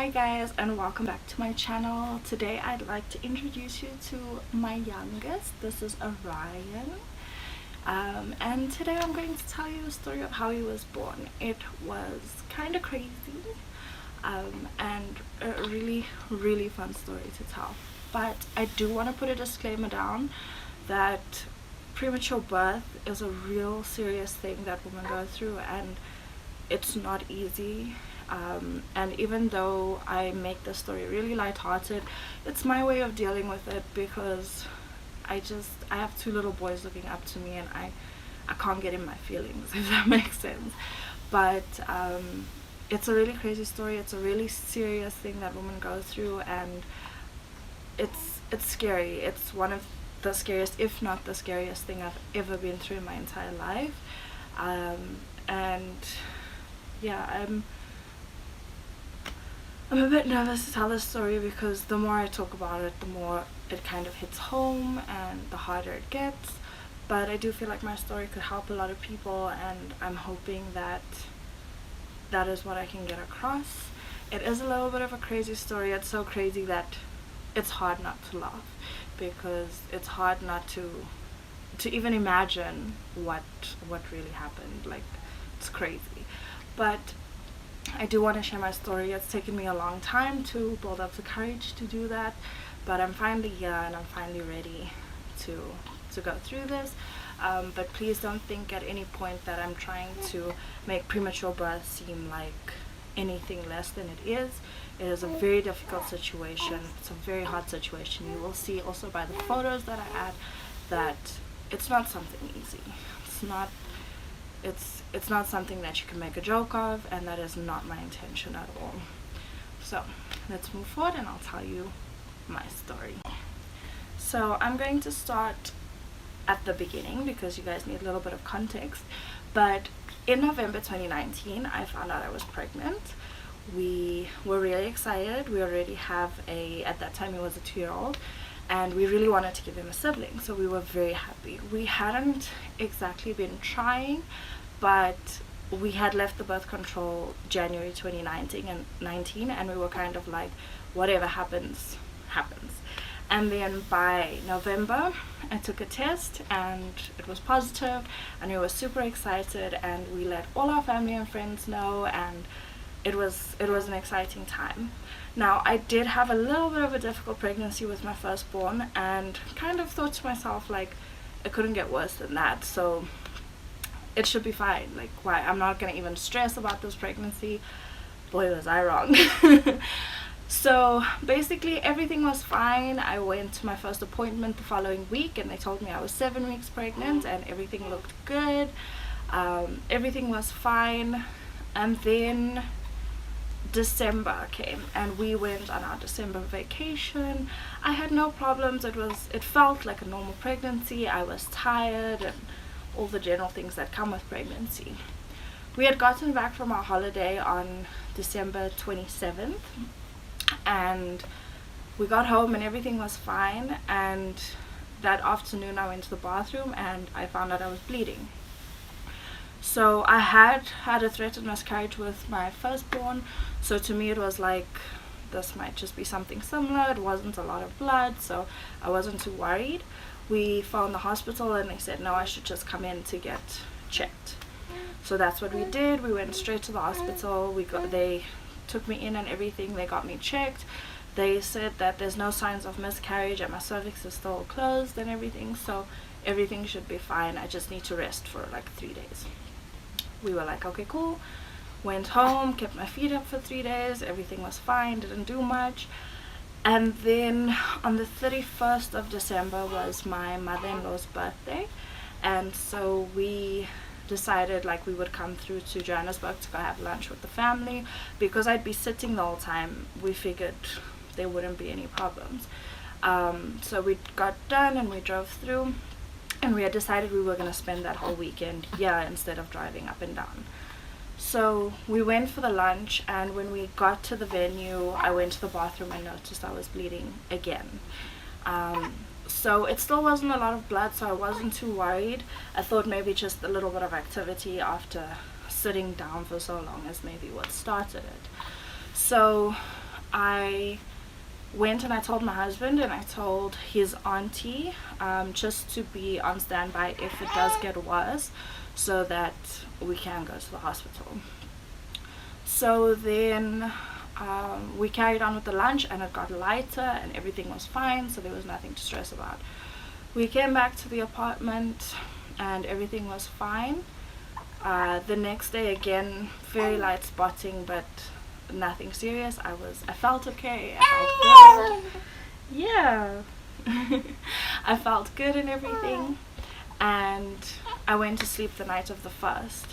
Hi guys, and welcome back to my channel. Today I'd like to introduce you to my youngest. This is Orion, and today I'm going to tell you the story of how he was born. It was kind of crazy, and a really fun story to tell. But I do want to put a disclaimer down that premature birth is a real serious thing that women go through, and it's not easy. And even though I make the story really lighthearted, it's my way of dealing with it because I have two little boys looking up to me, and I can't get in my feelings, if that makes sense. But it's a really crazy story. It's a really serious thing that women go through, and it's scary. It's one of the scariest, if not the scariest thing I've ever been through in my entire life. And yeah, I'm a bit nervous to tell this story because the more I talk about it, the more it kind of hits home and the harder it gets. But I do feel like my story could help a lot of people, and I'm hoping that that is what I can get across. It is a little bit of a crazy story. It's so crazy that it's hard not to laugh, because it's hard not to even imagine what really happened. Like, it's crazy. But I do want to share my story. It's taken me a long time to build up the courage to do that, but I'm finally here and I'm finally ready to go through this. But please don't think at any point that I'm trying to make premature birth seem like anything less than it is. It is a very difficult situation. It's a very hard situation. You will see also by the photos that I add that it's not something easy. It's not something that you can make a joke of, and that is not my intention at all. So let's move forward and I'll tell you my story. So I'm going to start at the beginning because you guys need a little bit of context. But in November 2019, I found out I was pregnant. We were really excited. We already have at that time he was a 2-year-old, and we really wanted to give him a sibling, so we were very happy. We hadn't exactly been trying, but we had left the birth control January 2019, and we were kind of like, whatever happens, happens. And then by November, I took a test and it was positive, and we were super excited, and we let all our family and friends know, and it was an exciting time. Now, I did have a little bit of a difficult pregnancy with my firstborn, and kind of thought to myself, like, it couldn't get worse than that, so it should be fine. Like, why? I'm not gonna even stress about this pregnancy. Boy, was I wrong. So basically everything was fine. I went to my first appointment the following week, and they told me I was 7 weeks pregnant, and everything looked good. Everything was fine. And then December came, and we went on our December vacation. I had no problems. It felt like a normal pregnancy. I was tired and all the general things that come with pregnancy. We had gotten back from our holiday on December 27th, and we got home and everything was fine. And that afternoon I went to the bathroom and I found out I was bleeding. So I had a threatened miscarriage with my firstborn, so to me it was like, this might just be something similar. It wasn't a lot of blood, so I wasn't too worried. We phoned the hospital and they said no, I should just come in to get checked. So that's what we did. We went straight to the hospital. They took me in and everything. They got me checked. They said that there's no signs of miscarriage and my cervix is still closed and everything, so everything should be fine. I just need to rest for like 3 days. We were like, okay, cool. Went home, kept my feet up for 3 days. Everything was fine, didn't do much. And then on the 31st of December was my mother-in-law's birthday, and so we decided like we would come through to Johannesburg to go have lunch with the family. Because I'd be sitting the whole time, we figured there wouldn't be any problems. So we got done and we drove through, and we had decided we were going to spend that whole weekend here instead of driving up and down. So we went for the lunch, and when we got to the venue, I went to the bathroom and noticed I was bleeding again. So it still wasn't a lot of blood, so I wasn't too worried. I thought maybe just a little bit of activity after sitting down for so long is maybe what started it. So I went and I told my husband and I told his auntie, just to be on standby if it does get worse, so that we can go to the hospital. So then we carried on with the lunch, and it got lighter and everything was fine, so there was nothing to stress about. We came back to the apartment and everything was fine. The next day, again, very light spotting, but nothing serious. I felt okay. I felt good. Yeah. I felt good and everything, and I went to sleep the night of the 1st.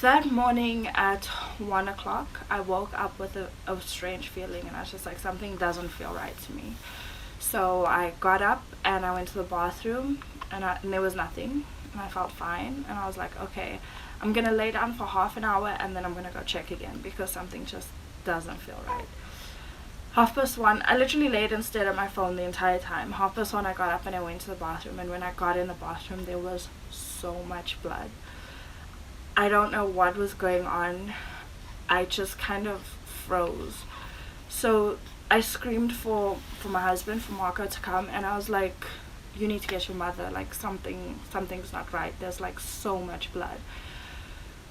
That morning at 1 o'clock, I woke up with a strange feeling, and I was just like, something doesn't feel right to me. So I got up and I went to the bathroom, and there was nothing, and I felt fine, and I was like, okay, I'm gonna lay down for half an hour and then I'm gonna go check again, because something just doesn't feel right. 1:30, I literally laid and stared at my phone the entire time. 1:30, I got up and I went to the bathroom, and when I got in the bathroom, there was so much blood. I don't know what was going on. I just kind of froze. So I screamed for my husband, for Marco, to come, and I was like, you need to get your mother, like something's not right, there's like so much blood.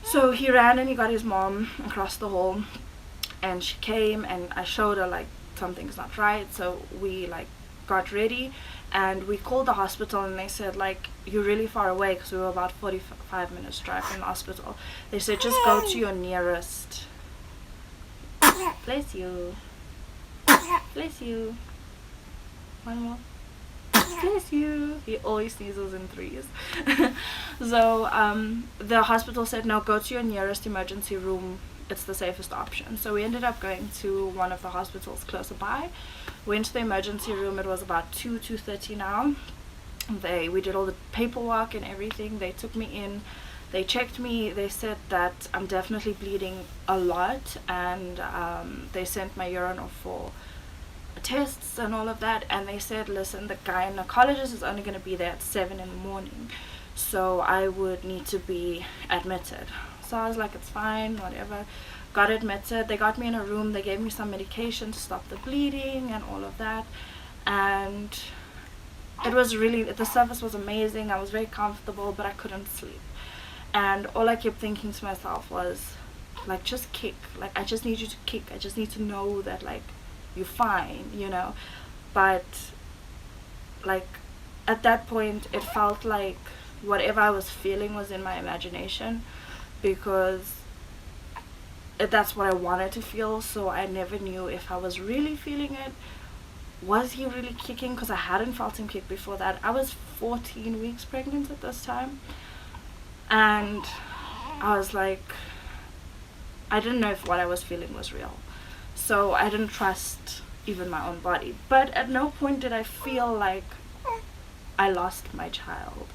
So he ran and he got his mom across the hall, and she came and I showed her like something's not right. So we like got ready and we called the hospital, and they said like, you're really far away, because we were about 45 minutes drive from the hospital. They said just go to your nearest. Bless you. Bless you. One more. Bless you. He always sneezes in threes. So the hospital said, no, go to your nearest emergency room, it's the safest option. So we ended up going to one of the hospitals closer by. Went to the emergency room. It was about 2:30 now. We did all the paperwork and everything. They took me in, they checked me, they said that I'm definitely bleeding a lot, and they sent my urine off for tests and all of that, and they said, listen, the gynecologist is only going to be there at 7 in the morning, so I would need to be admitted. So I was like, it's fine, whatever. Got admitted. They got me in a room, they gave me some medication to stop the bleeding and all of that, and it was really, the service was amazing. I was very comfortable, but I couldn't sleep, and all I kept thinking to myself was like, just kick, like I just need you to kick, I just need to know that like you're fine, you know. But like at that point it felt like whatever I was feeling was in my imagination, because that's what I wanted to feel. So I never knew if I was really feeling it. Was he really kicking? Because I hadn't felt him kick before that. I was 14 weeks pregnant at this time, and I was like, I didn't know if what I was feeling was real. So I didn't trust even my own body. But at no point did I feel like I lost my child,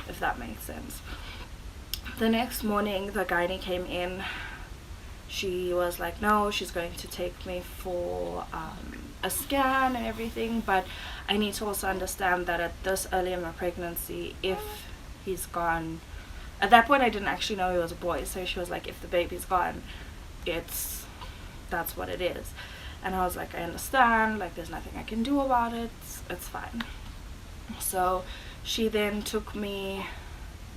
if that makes sense. The next morning, the gynae came in. She was like, no, she's going to take me for a scan and everything, but I need to also understand that at this early in my pregnancy, if he's gone, at that point I didn't actually know he was a boy, so she was like, if the baby's gone, that's what it is. And I was like, I understand, like there's nothing I can do about it, it's fine. So she then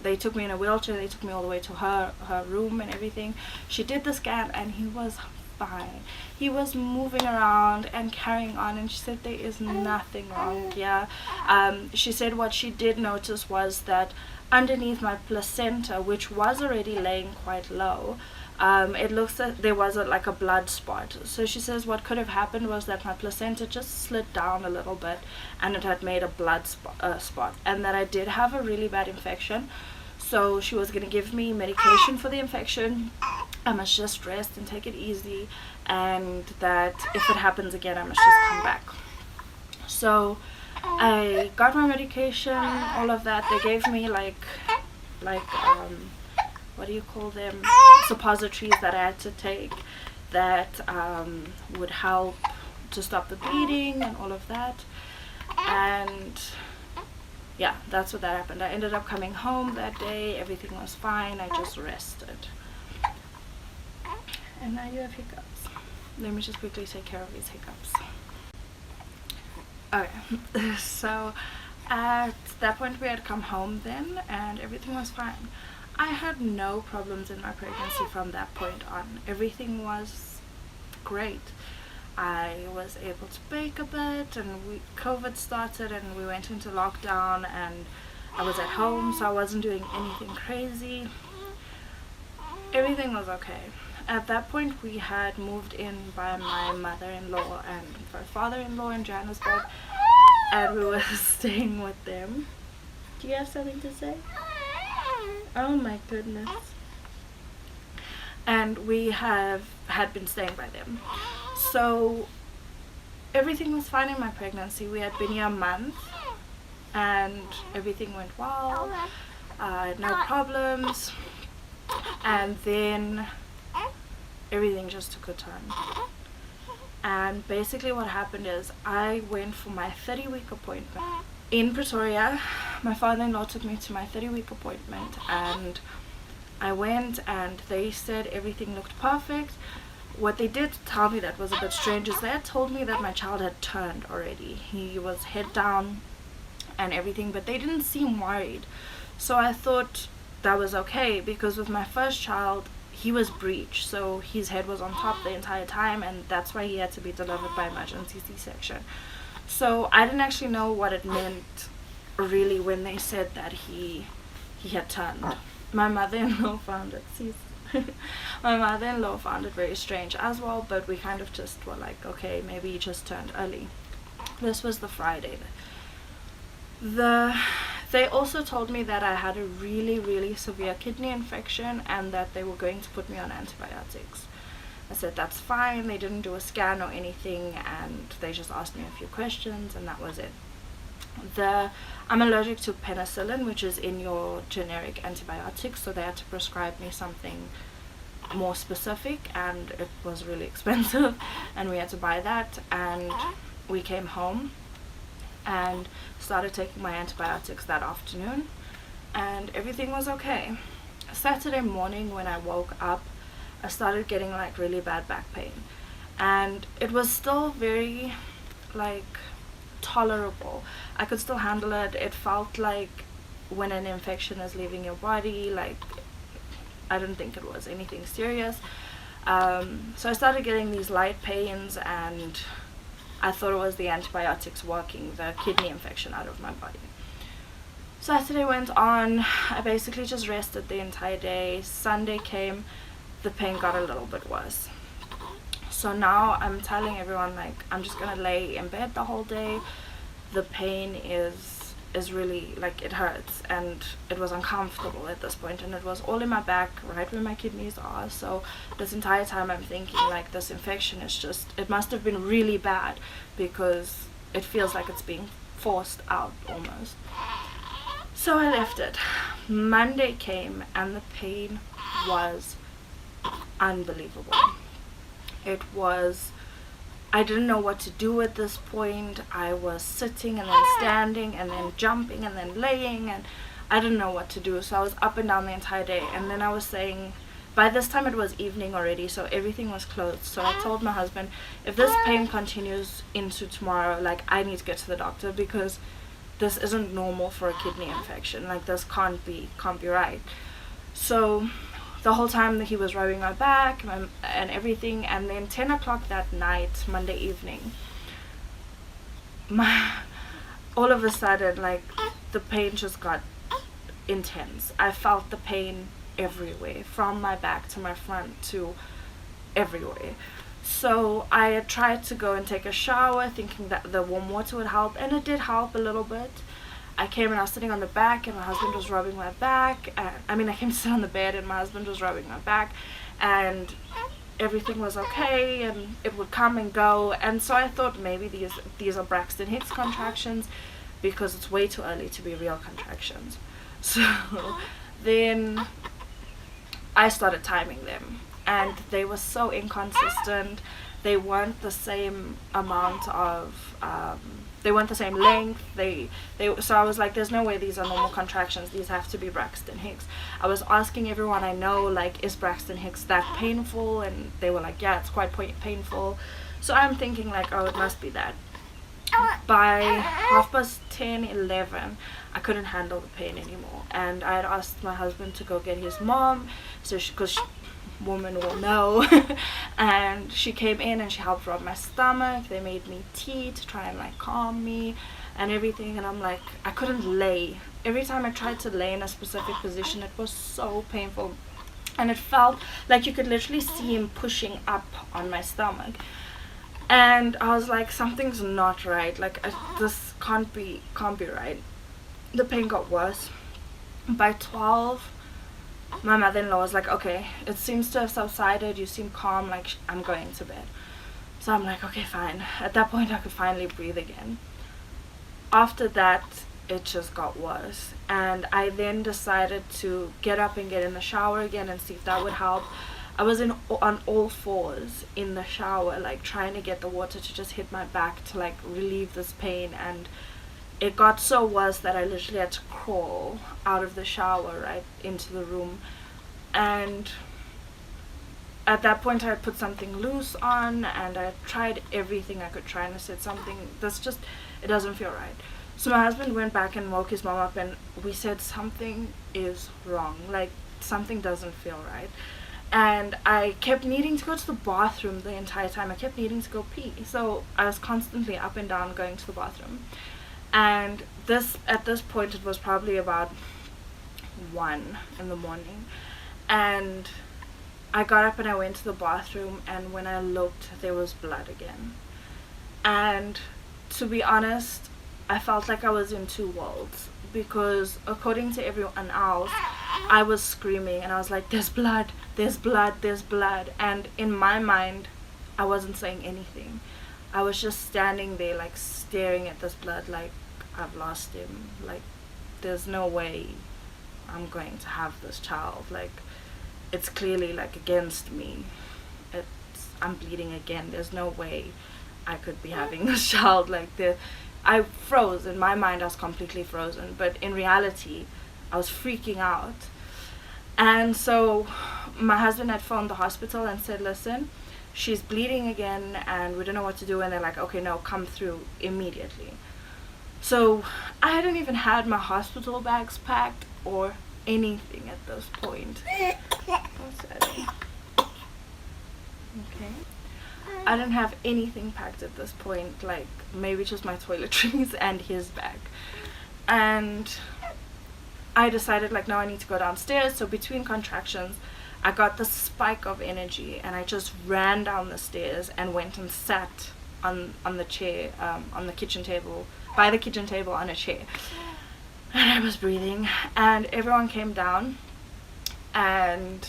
they took me in a wheelchair, they took me all the way to her room and everything. She did the scan and he was fine. He was moving around and carrying on, and she said there is nothing wrong here. She said what she did notice was that underneath my placenta, which was already laying quite low, it looks like there was like a blood spot. So she says what could have happened was that my placenta just slid down a little bit and it had made a blood spot, and that I did have a really bad infection. So she was going to give me medication for the infection. I must just rest and take it easy, and that if it happens again I must just come back. So I got my medication, all of that. They gave me like what do you call them, suppositories that I had to take that would help to stop the bleeding and all of that. And yeah, that's what that happened. I ended up coming home that day, everything was fine, I just rested. And now you have hiccups. let me just quickly take care of these hiccups. Okay, so at that point we had come home then, and everything was fine. I had no problems in my pregnancy from that point on. Everything was great. I was able to bake a bit, and COVID started and we went into lockdown, and I was at home, so I wasn't doing anything crazy. Everything was okay. At that point we had moved in by my mother-in-law and my father-in-law in Johannesburg, and we were staying with them. Do you have something to say? Oh my goodness. And we had been staying by them. So everything was fine in my pregnancy. We had been here a month and everything went well. No problems. And then everything just took a turn. And basically what happened is I went for my 30-week appointment in Pretoria. My father-in-law took me to my 30-week appointment, and I went and they said everything looked perfect. What they did tell me that was a bit strange is they had told me that my child had turned already. He was head down and everything, but they didn't seem worried. So I thought that was okay, because with my first child he was breech, so his head was on top the entire time, and that's why he had to be delivered by emergency C-section. So I didn't actually know what it meant really when they said that he had turned. My mother-in-law found it my mother-in-law found it very strange as well, but we kind of just were like, okay, maybe he just turned early. This was the Friday. They also told me that I had a really, really severe kidney infection and that they were going to put me on antibiotics. I said that's fine. They didn't do a scan or anything, and they just asked me a few questions, and that was it. I'm allergic to penicillin, which is in your generic antibiotics, so they had to prescribe me something more specific, and it was really expensive, and we had to buy that. And we came home and started taking my antibiotics that afternoon, and everything was okay. Saturday morning when I woke up, I started getting like really bad back pain, and it was still very like tolerable. I could still handle it. It felt like when an infection is leaving your body, like I didn't think it was anything serious. So I started getting these light pains, and I thought it was the antibiotics working the kidney infection out of my body. Saturday went on. I basically just rested the entire day. Sunday came, the pain got a little bit worse. So now I'm telling everyone, like, I'm just gonna lay in bed the whole day. The pain is really, like, it hurts, and it was uncomfortable at this point, and it was all in my back, right where my kidneys are. So this entire time I'm thinking, like, this infection is just, it must have been really bad, because it feels like it's being forced out almost. So I left it. Monday came, and the pain was unbelievable. It was, I didn't know what to do at this point. I was sitting and then standing and then jumping and then laying, and I didn't know what to do. So I was up and down the entire day. And then I was saying, by this time it was evening already, so everything was closed. So I told my husband, if this pain continues into tomorrow, like, I need to get to the doctor, because this isn't normal for a kidney infection. Like, this can't be right. So the whole time that he was rubbing my back and everything, and then 10 o'clock that night, Monday evening, all of a sudden, like, the pain just got intense. I felt the pain everywhere, from my back to my front to everywhere. So I had tried to go and take a shower, thinking that the warm water would help, and it did help a little bit. I came and I was sitting on the back, and my husband was rubbing my back. I came to sit on the bed, and my husband was rubbing my back, and everything was okay, and it would come and go. And so I thought maybe these are Braxton Hicks contractions, because it's way too early to be real contractions. So then I started timing them, and they were so inconsistent. They weren't the same amount of they weren't the same length. So I was like, there's no way these are normal contractions, these have to be Braxton Hicks. I was asking everyone I know, like, is Braxton Hicks that painful? And they were like, yeah, it's quite painful. So I'm thinking like, oh, it must be that. By 10:30, 11, I couldn't handle the pain anymore, and I had asked my husband to go get his mom, so because woman will know. And she came in and she helped rub my stomach. They made me tea to try and like calm me and everything, and I'm like, I couldn't lay. Every time I tried to lay in a specific position, it was so painful, and it felt like you could literally see him pushing up on my stomach. And I was like, something's not right, like this can't be right. The pain got worse. By 12, my mother-in-law was like, okay, it seems to have subsided, you seem calm, like I'm going to bed. So I'm like, okay, fine. At that point I could finally breathe again. After that, it just got worse, and I then decided to get up and get in the shower again and see if that would help. I was on all fours in the shower, like trying to get the water to just hit my back to like relieve this pain, and it got so worse that I literally had to crawl out of the shower right into the room. And at that point I put something loose on, and I tried everything I could try, and I said, something that's just, it doesn't feel right. So my husband went back and woke his mom up, and we said, something is wrong, like something doesn't feel right. And I kept needing to go to the bathroom the entire time. I kept needing to go pee, so I was constantly up and down going to the bathroom. And at this point it was probably about 1 in the morning, and I got up and I went to the bathroom, and when I looked, there was blood again. And to be honest, I felt like I was in two worlds, because according to everyone else, I was screaming and I was like, there's blood, there's blood, there's blood. And in my mind, I wasn't saying anything. I was just standing there like staring at this blood, like, I've lost him, like there's no way I'm going to have this child, like it's clearly like against me, I'm bleeding again, there's no way I could be having this child. Like I froze. In my mind I was completely frozen, but in reality I was freaking out. And so my husband had phoned the hospital and said, listen, she's bleeding again and we don't know what to do. And they're like, okay, no, come through immediately. So I hadn't even had my hospital bags packed or anything at this point. What's that? Okay. I didn't have anything packed at this point, like maybe just my toiletries and his bag. And I decided like, no, I need to go downstairs. So between contractions I got this spike of energy and I just ran down the stairs and went and sat on the chair, on the kitchen table, by the kitchen table on a chair. And I was breathing, and everyone came down, and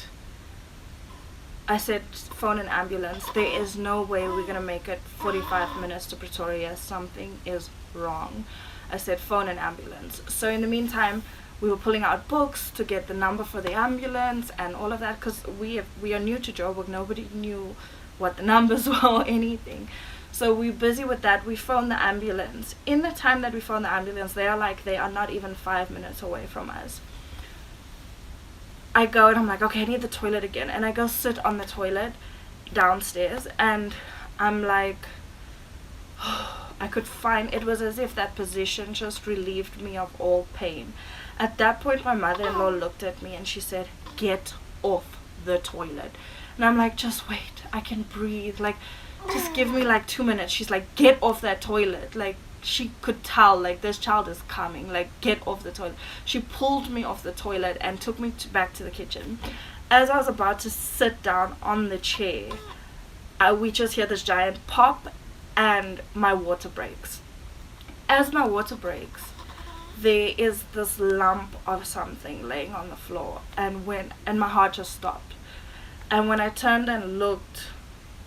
I said, phone an ambulance. There is no way we're gonna make it 45 minutes to Pretoria. Something is wrong. I said, phone an ambulance. So in the meantime, we were pulling out books to get the number for the ambulance and all of that, because we are new to Joburg. Nobody knew what the numbers were or anything. So we're busy with that. We phoned the ambulance. In the time that we phoned the ambulance, they are not even 5 minutes away from us. I go and I'm like, okay, I need the toilet again. And I go sit on the toilet downstairs, and I'm like, I could find, it was as if that position just relieved me of all pain. At that point, my mother-in-law looked at me and she said, get off the toilet. And I'm like, just wait, I can breathe, like just give me like 2 minutes. She's like, get off that toilet. Like she could tell, like, this child is coming, like get off the toilet. She pulled me off the toilet and took me back to the kitchen. As I was about to sit down on the chair, we just hear this giant pop and my water breaks. As my water breaks, there is this lump of something laying on the floor, and my heart just stopped. And when I turned and looked,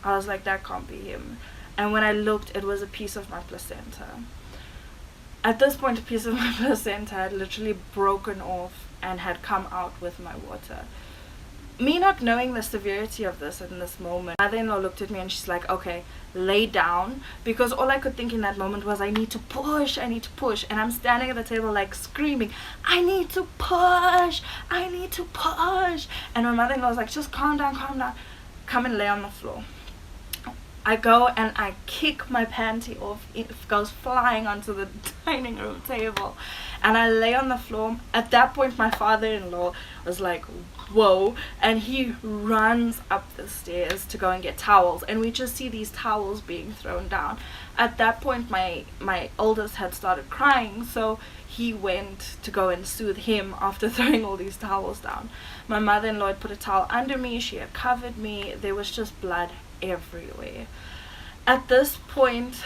I was like, that can't be him. And when I looked, it was a piece of my placenta. At this point, a piece of my placenta had literally broken off and had come out with my water. me not knowing the severity of this in this moment, my mother-in-law looked at me and she's like, okay, lay down, because all I could think in that moment was I need to push, and I'm standing at the table like screaming, I need to push, and my mother-in-law was like, just calm down, come and lay on the floor. I go and I kick my panty off. It goes flying onto the dining room table. And I lay on the floor. At that point, my father-in-law was like, whoa. And he runs up the stairs to go and get towels. And we just see these towels being thrown down. At that point, my oldest had started crying. So he went to go and soothe him after throwing all these towels down. My mother-in-law had put a towel under me. She had covered me. There was just blood everywhere. At this point,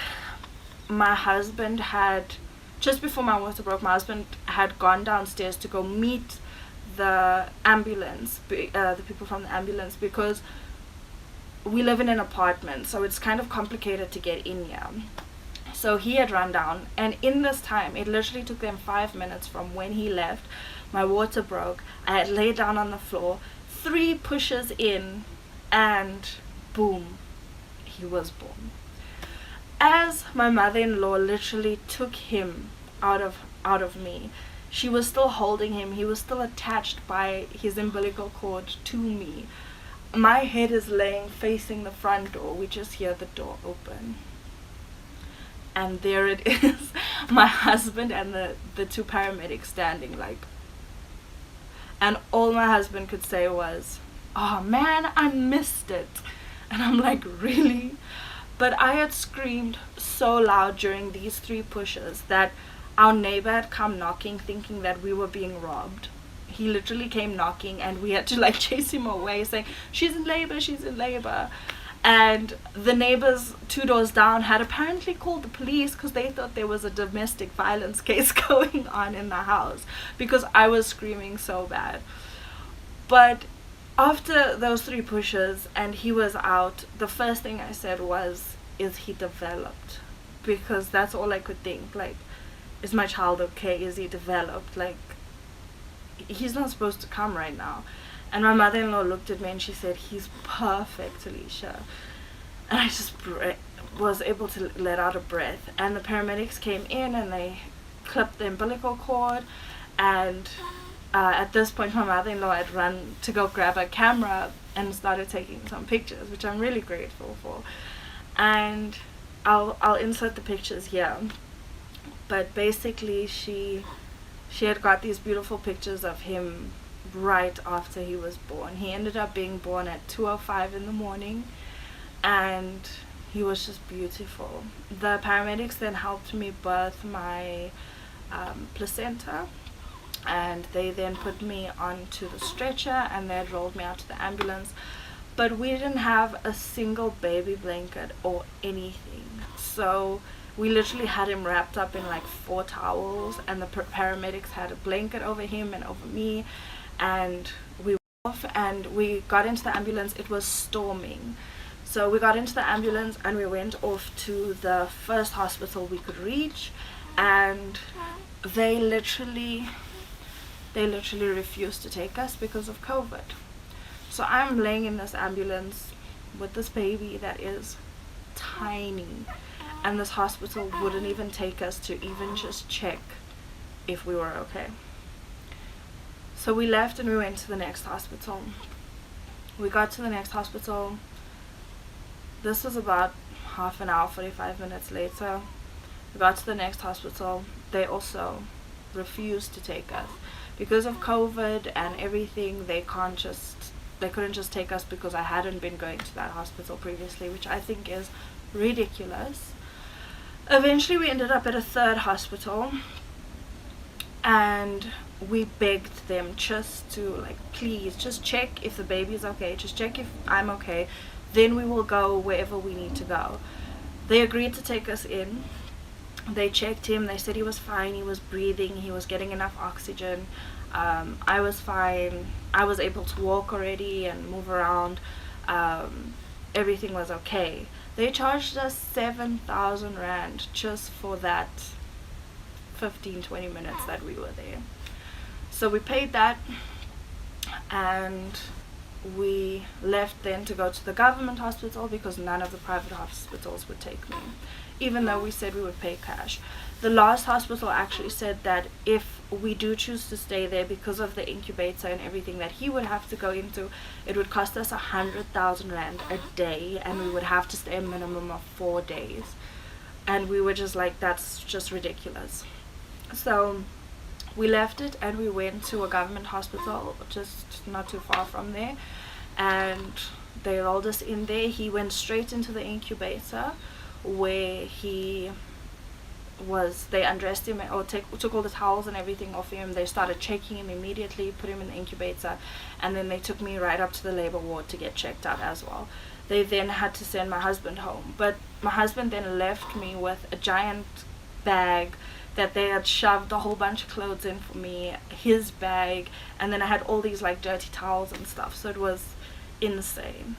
my husband had, just before my water broke, my husband had gone downstairs to go meet the ambulance, the people from the ambulance, because we live in an apartment, so it's kind of complicated to get in here. So he had run down, and in this time, it literally took them 5 minutes from when he left. My water broke. I had laid down on the floor, 3 pushes in, and boom, he was born. As my mother-in-law literally took him out of me, she was still holding him. He was still attached by his umbilical cord to me. My head is laying facing the front door. We just hear the door open. And there it is, my husband and the 2 paramedics standing like. And all my husband could say was, oh man, I missed it. And I'm like, really? But I had screamed so loud during these 3 pushes that our neighbor had come knocking, thinking that we were being robbed. He literally came knocking, and we had to like chase him away, saying, she's in labor. And the neighbors 2 doors down had apparently called the police because they thought there was a domestic violence case going on in the house because I was screaming so bad. But after those 3 pushes and he was out, the first thing I said was, is he developed? Because that's all I could think. Like, is my child okay? Is he developed? Like, he's not supposed to come right now. And my mother-in-law looked at me and she said, he's perfect, Alicia. And I just was able to let out a breath. And the paramedics came in and they clipped the umbilical cord. And at this point, my mother-in-law had run to go grab a camera and started taking some pictures, which I'm really grateful for. And I'll insert the pictures here. But basically, she had got these beautiful pictures of him right after he was born. He ended up being born at 2:05 in the morning, and he was just beautiful. The paramedics then helped me birth my placenta, and they then put me onto the stretcher and they rolled me out to the ambulance. But we didn't have a single baby blanket or anything, so we literally had him wrapped up in like 4 towels, and the paramedics had a blanket over him and over me, and we went off and we got into the ambulance. It was storming, so we got into the ambulance and we went off to the first hospital we could reach, and they literally refused to take us because of COVID. So I'm laying in this ambulance with this baby that is tiny, and this hospital wouldn't even take us to even just check if we were okay. So we left and we went to the next hospital. We got to the next hospital. This was about half an hour, 45 minutes later. We got to the next hospital. They also refused to take us. Because of COVID and everything, they couldn't just take us because I hadn't been going to that hospital previously, which I think is ridiculous. Eventually we ended up at a 3rd hospital, and we begged them just to, like, please just check if the baby's okay, just check if I'm okay, then we will go wherever we need to go. They agreed to take us in. They checked him. They said he was fine, he was breathing, he was getting enough oxygen. I was fine. I was able to walk already and move around. Everything was okay. They charged us 7,000 rand just for that 15-20 minutes that we were there. So we paid that, and we left then to go to the government hospital because none of the private hospitals would take me, even though we said we would pay cash. The last hospital actually said that if we do choose to stay there because of the incubator and everything that he would have to go into, it would cost us 100,000 rand a day, and we would have to stay a minimum of 4 days. And we were just like, that's just ridiculous. So we left it and we went to a government hospital just not too far from there, and they rolled us in there. He went straight into the incubator where they undressed him, or took all the towels and everything off him. They started checking him immediately, put him in the incubator, and then they took me right up to the labor ward to get checked out as well. They then had to send my husband home, but my husband then left me with a giant bag that they had shoved a whole bunch of clothes in for me, his bag, and then I had all these like dirty towels and stuff, so it was insane.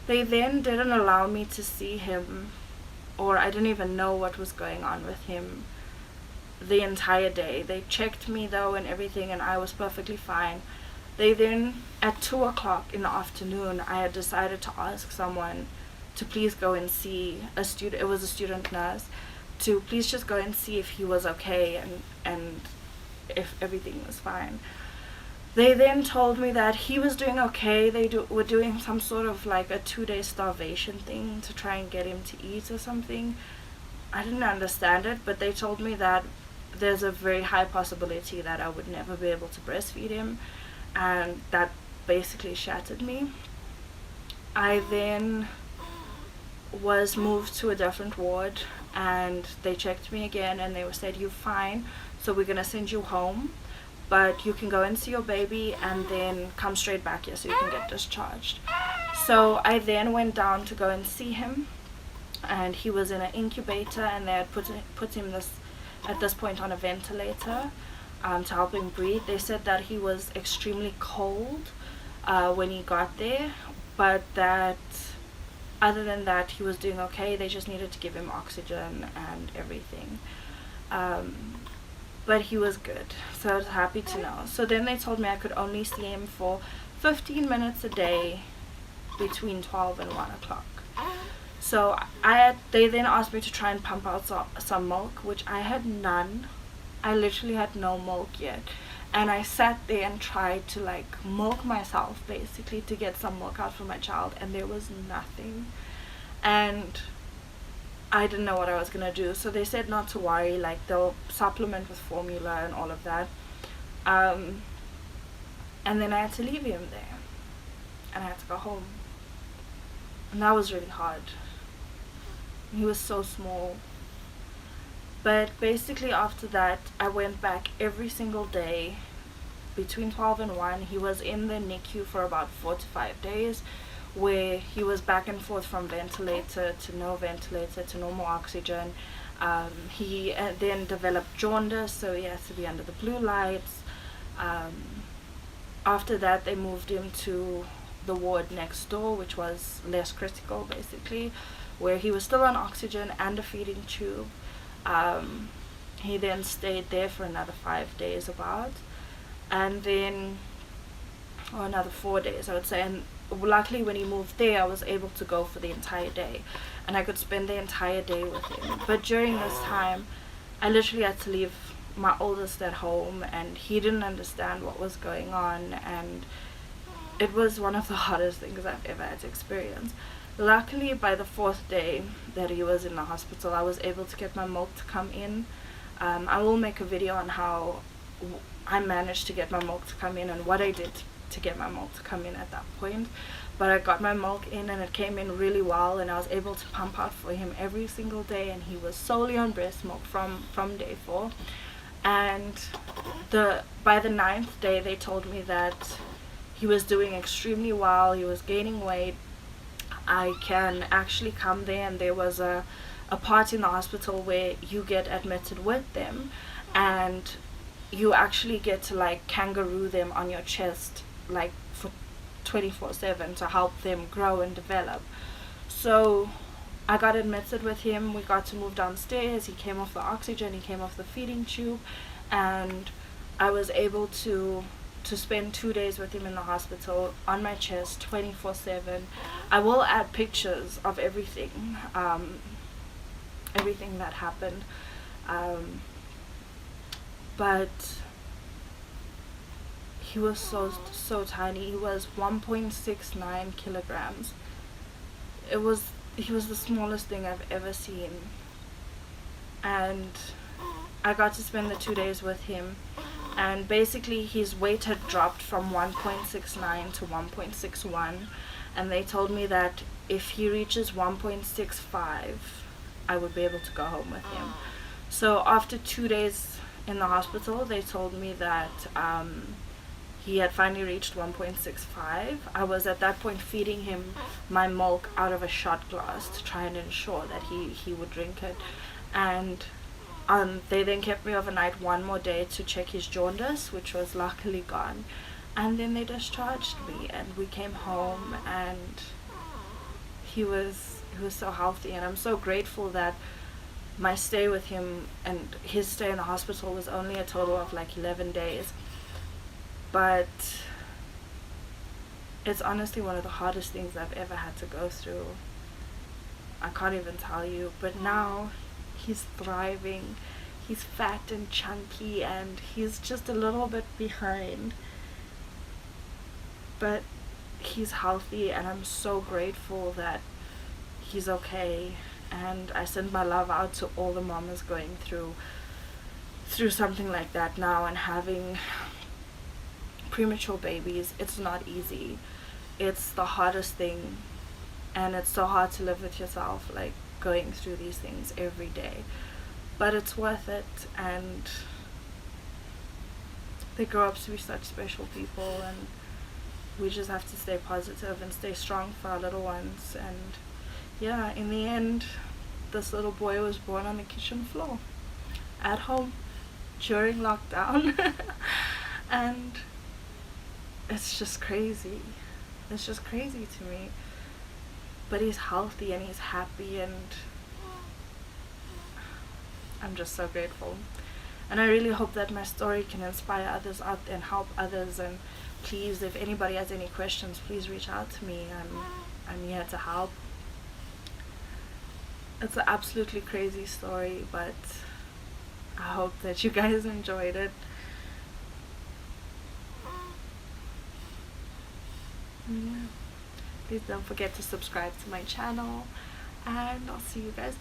They then didn't allow me to see him, or I didn't even know what was going on with him the entire day. They checked me though and everything, and I was perfectly fine. They then, at 2 o'clock in the afternoon, I had decided to ask someone to please go and see a student. It was a student nurse, to please just go and see if he was okay and if everything was fine. They then told me that he was doing okay. They were doing some sort of like a 2-day starvation thing to try and get him to eat or something. I didn't understand it, but they told me that there's a very high possibility that I would never be able to breastfeed him, and that basically shattered me. I then was moved to a different ward, and they checked me again, and they said, you're fine, so we're gonna send you home, but you can go and see your baby and then come straight back here so you can get discharged. So I then went down to go and see him, and he was in an incubator, and they had put him at this point on a ventilator to help him breathe. They said that he was extremely cold when he got there, but that other than that he was doing okay. They just needed to give him oxygen and everything, but he was good, so I was happy to know. So then they told me I could only see him for 15 minutes a day between 12 and 1 o'clock. So they then asked me to try and pump out some milk, which I had none. I literally had no milk yet, and I sat there and tried to like milk myself basically to get some milk out for my child, and there was nothing, and I didn't know what I was gonna do. So they said not to worry, like they'll supplement with formula and all of that, and then I had to leave him there and I had to go home, and that was really hard. He was so small. But basically after that, I went back every single day between 12 and 1. He was in the NICU for about 4 to 5 days, where he was back and forth from ventilator to no ventilator to normal oxygen. He then developed jaundice, so he has to be under the blue lights. After that, they moved him to the ward next door, which was less critical basically, where he was still on oxygen and a feeding tube. He then stayed there for another 5 days about, and then another 4 days I would say, and luckily when he moved there I was able to go for the entire day, and I could spend the entire day with him. But during this time I literally had to leave my oldest at home, and he didn't understand what was going on, and it was one of the hardest things I've ever had to experience. Luckily, by the 4th day that he was in the hospital, I was able to get my milk to come in. I will make a video on how I managed to get my milk to come in and what I did to get my milk to come in at that point. But I got my milk in and it came in really well, and I was able to pump out for him every single day, and he was solely on breast milk from day 4. And by the 9th day they told me that he was doing extremely well, he was gaining weight. I can actually come there, and there was a part in the hospital where you get admitted with them, and you actually get to like kangaroo them on your chest like for 24/7 to help them grow and develop. So I got admitted with him. We got to move downstairs. He came off the oxygen, he came off the feeding tube, and I was able to to spend 2 days with him in the hospital on my chest 24/7. I will add pictures of everything, everything that happened, but he was so tiny. He was 1.69 kilograms. He was the smallest thing I've ever seen, and I got to spend the 2 days with him, and basically his weight had dropped from 1.69 to 1.61, and they told me that if he reaches 1.65 I would be able to go home with him. So after 2 days in the hospital, they told me that he had finally reached 1.65. I was at that point feeding him my milk out of a shot glass to try and ensure that he would drink it, and they then kept me overnight one more day to check his jaundice, which was luckily gone, and then they discharged me and we came home, and he was so healthy, and I'm so grateful that my stay with him and his stay in the hospital was only a total of like 11 days. But it's honestly one of the hardest things I've ever had to go through. I can't even tell you. But now he's thriving. He's fat and chunky, and he's just a little bit behind. But he's healthy, and I'm so grateful that he's okay. And I send my love out to all the mamas going through something like that now and having premature babies. It's not easy. It's the hardest thing, and it's so hard to live with yourself, like going through these things every day, but it's worth it, and they grow up to be such special people, and we just have to stay positive and stay strong for our little ones. And yeah, in the end, this little boy was born on the kitchen floor at home during lockdown. And it's just crazy. It's just crazy to me. But he's healthy and he's happy, and I'm just so grateful. And I really hope that my story can inspire others out there and help others. And please, if anybody has any questions, please reach out to me. I'm here to help. It's an absolutely crazy story, but I hope that you guys enjoyed it. Yeah. Please don't forget to subscribe to my channel, and I'll see you guys